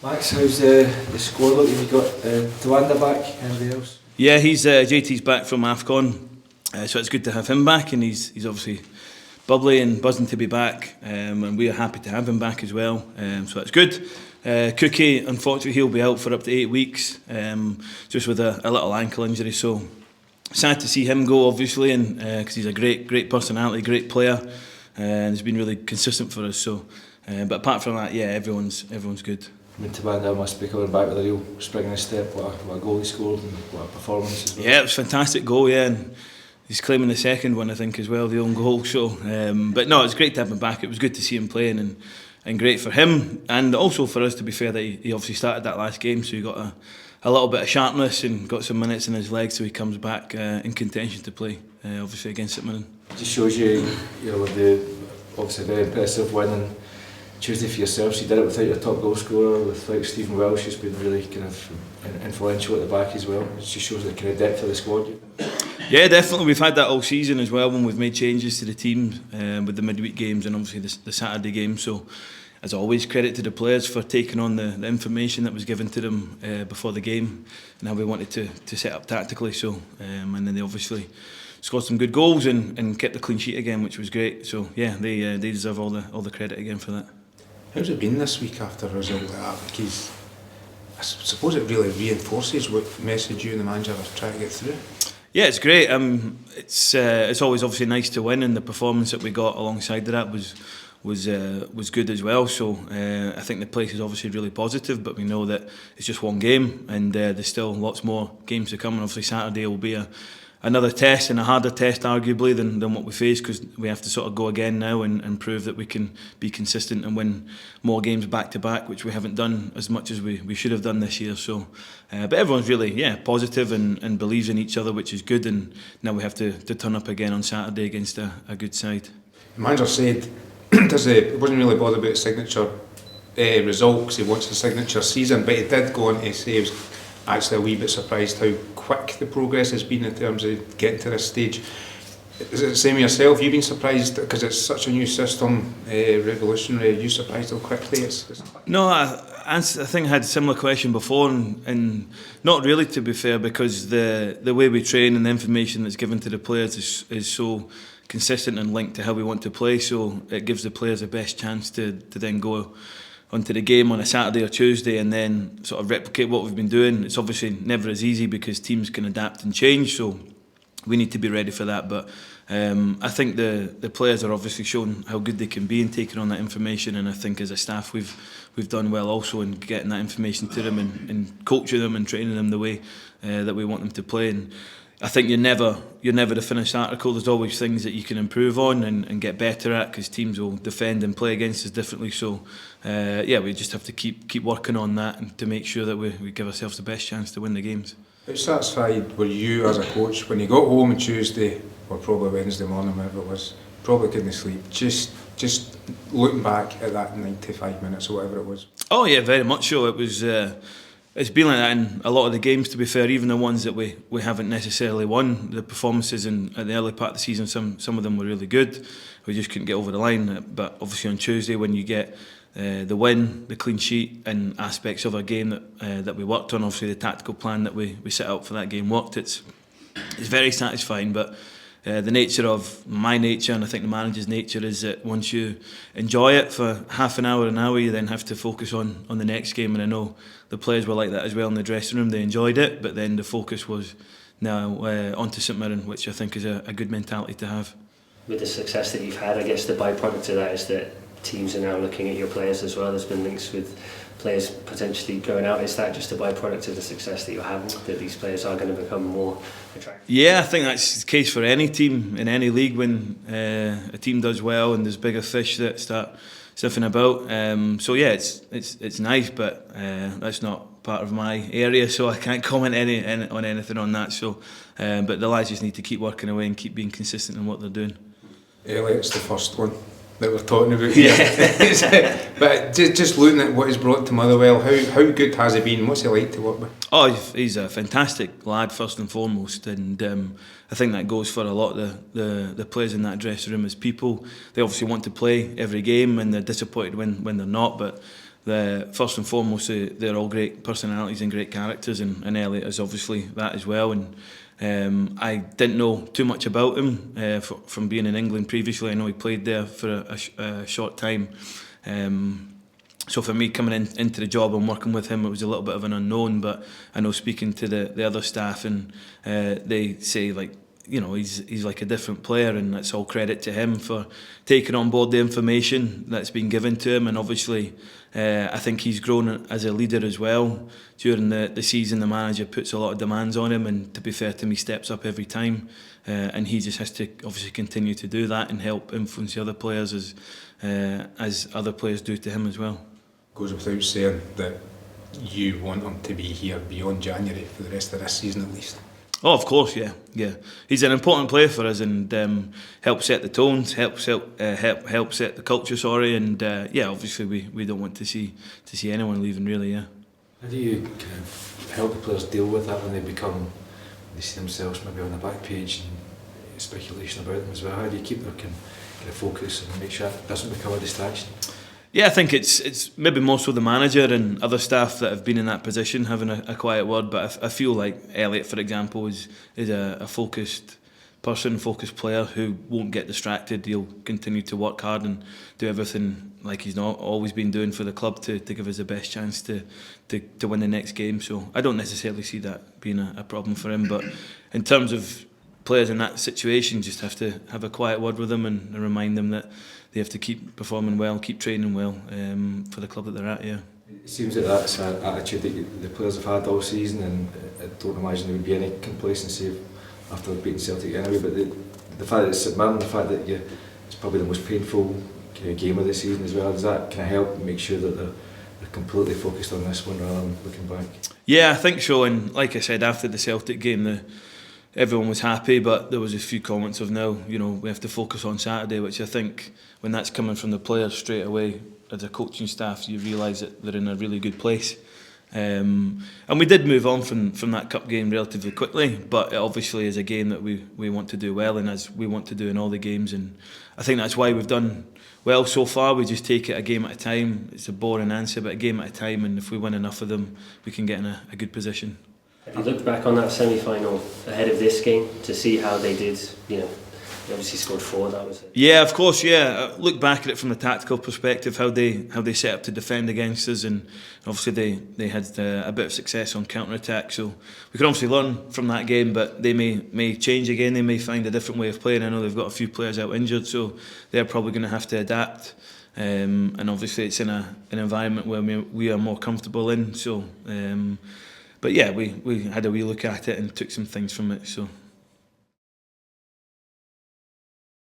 Max, how's the score look? Have you got Tawanda back? Anybody else? Yeah, JT's back from AFCON, so it's good to have him back, and he's obviously bubbly and buzzing to be back, and we are happy to have him back as well. So it's good. Cookie, unfortunately, he'll be out for up to 8 weeks, just with a little ankle injury. So sad to see him go, obviously, and because he's a great personality, great player, and he's been really consistent for us. So, but apart from that, yeah, everyone's good. I mean, Tawanda must be coming back with a real spring in his step. What a goal he scored and what a performance as well. Yeah, it was a fantastic goal, yeah, and he's claiming the second one, I think, as well, the own goal. So, but no, it's great to have him back. It was good to see him playing, and great for him, and also for us, to be fair, that he obviously started that last game, so he got a little bit of sharpness and got some minutes in his legs, so he comes back in contention to play, obviously against St Mirren. It just shows you know, obviously very impressive win on Tuesday for yourselves. You did it without your top goal scorer, without Stephen Welsh, who's been really kind of influential at the back as well. It just shows the kind of depth of the squad. Yeah, definitely. We've had that all season as well when we've made changes to the team with the midweek games and obviously the Saturday game. So, as always, credit to the players for taking on the information that was given to them before the game and how we wanted to set up tactically. So, and then they obviously scored some good goals and kept the clean sheet again, which was great. So, yeah, they deserve all the credit again for that. How's it been this week after a result like that? Because I suppose it really reinforces what message you and the manager are trying to get through. Yeah, it's great. It's always obviously nice to win, and the performance that we got alongside of that was good as well. So I think the place is obviously really positive, but we know that it's just one game, and there's still lots more games to come. And obviously Saturday will be another test, and a harder test arguably than what we faced, because we have to sort of go again now and prove that we can be consistent and win more games back to back, which we haven't done as much as we should have done this year. So but everyone's really positive and believes in each other, which is good, and now we have to turn up again on Saturday against a good side. The manager said he wasn't really bothered about the signature result because he wants the signature season, but he did go on to say he was actually a wee bit surprised how quick the progress has been in terms of getting to this stage. Is it the same with yourself? You've been surprised because it's such a new system, revolutionary. Are you surprised how quickly it's No, I think I had a similar question before, and not really, to be fair, because the way we train and the information that's given to the players is so consistent and linked to how we want to play. So it gives the players the best chance to then go onto the game on a Saturday or Tuesday and then sort of replicate what we've been doing. It's obviously never as easy because teams can adapt and change, so we need to be ready for that. But I think the players are obviously showing how good they can be in taking on that information, and I think as a staff we've done well also in getting that information to them and coaching them and training them the way that we want them to play. And I think you're never the finished article. There's always things that you can improve on and get better at, because teams will defend and play against us differently. So we just have to keep working on that and to make sure that we give ourselves the best chance to win the games. How satisfied were you as a coach when you got home on Tuesday or probably Wednesday morning, whatever it was, probably couldn't sleep, just looking back at that 95 minutes or whatever it was? Oh yeah, very much so. It was it's been like that in a lot of the games, to be fair, even the ones that we haven't necessarily won. The performances at the early part of the season, some of them were really good. We just couldn't get over the line. But obviously on Tuesday, when you get the win, the clean sheet, and aspects of our game that we worked on, obviously the tactical plan that we set out for that game worked. It's very satisfying. But the nature of my nature, and I think the manager's nature, is that once you enjoy it for half an hour, you then have to focus on the next game. And I know the players were like that as well in the dressing room. They enjoyed it, but then the focus was now onto St Mirren, which I think is a good mentality to have. With the success that you've had, I guess the byproduct of that is that teams are now looking at your players as well. There's been links with players potentially going out. Is that just a byproduct of the success that you're having, that these players are going to become more attractive? Yeah, I think that's the case for any team in any league. When a team does well and there's bigger fish that start sniffing about. So yeah, it's nice, but that's not part of my area, so I can't comment on anything on that. So, but the lads just need to keep working away and keep being consistent in what they're doing. Elliot's the first one that we're talking about here. Yeah. But just looking at what he's brought to Motherwell, how good has he been? What's he like to work with? Oh, he's a fantastic lad first and foremost, and I think that goes for a lot of the players in that dressing room as people. They obviously want to play every game and they're disappointed when they're not, but first and foremost, they're all great personalities and great characters, and Elliot is obviously that as well. And I didn't know too much about him from being in England previously. I know he played there for a short time. So for me, coming into the job and working with him, it was a little bit of an unknown. But I know speaking to the other staff, and they say, like, you know, he's like a different player, and that's all credit to him for taking on board the information that's been given to him. And obviously, I think he's grown as a leader as well. During the season, the manager puts a lot of demands on him, and to be fair to him, he steps up every time. And he just has to obviously continue to do that and help influence the other players as other players do to him as well. Goes without saying that you want him to be here beyond January for the rest of this season at least. Oh, of course, yeah. He's an important player for us, and helps set the tones, help set the culture. Sorry, and obviously we don't want to see anyone leaving, really. Yeah. How do you kind of help the players deal with that when they see themselves maybe on the back page and speculation about them as well? How do you keep their kind of focus and make sure it doesn't become a distraction? Yeah, I think it's maybe more so the manager and other staff that have been in that position having a quiet word. But I feel like Elliot, for example, is a focused person, focused player who won't get distracted. He'll continue to work hard and do everything like he's not always been doing for the club to give us the best chance to win the next game. So I don't necessarily see that being a problem for him. But in terms of players in that situation, just have to have a quiet word with them and remind them that they have to keep performing well, keep training well for the club that they're at. Yeah. It seems that that's an attitude that the players have had all season, and I don't imagine there would be any complacency after beating Celtic anyway. But the fact that it's St Mirren, the fact that it's probably the most painful kind of game of the season as well, does that kind of help make sure that they're completely focused on this one rather than looking back? Yeah, I think so. And like I said, after the Celtic game, everyone was happy, but there was a few comments of now, we have to focus on Saturday, which I think when that's coming from the players straight away, as a coaching staff, you realise that they're in a really good place. And we did move on from that cup game relatively quickly, but it obviously is a game that we want to do well, and as we want to do in all the games. And I think that's why we've done well so far. We just take it a game at a time. It's a boring answer, but a game at a time, and if we win enough of them, we can get in a good position. Have you looked back on that semi-final ahead of this game to see how they did? They obviously scored 4. That was it. Yeah, of course. Yeah, look back at it from the tactical perspective, how they set up to defend against us, and obviously they had a bit of success on counter attack. So we can obviously learn from that game, but they may change again. They may find a different way of playing. I know they've got a few players out injured, so they're probably going to have to adapt. And obviously it's in an environment where we are more comfortable in. So. But yeah, we had a wee look at it and took some things from it. So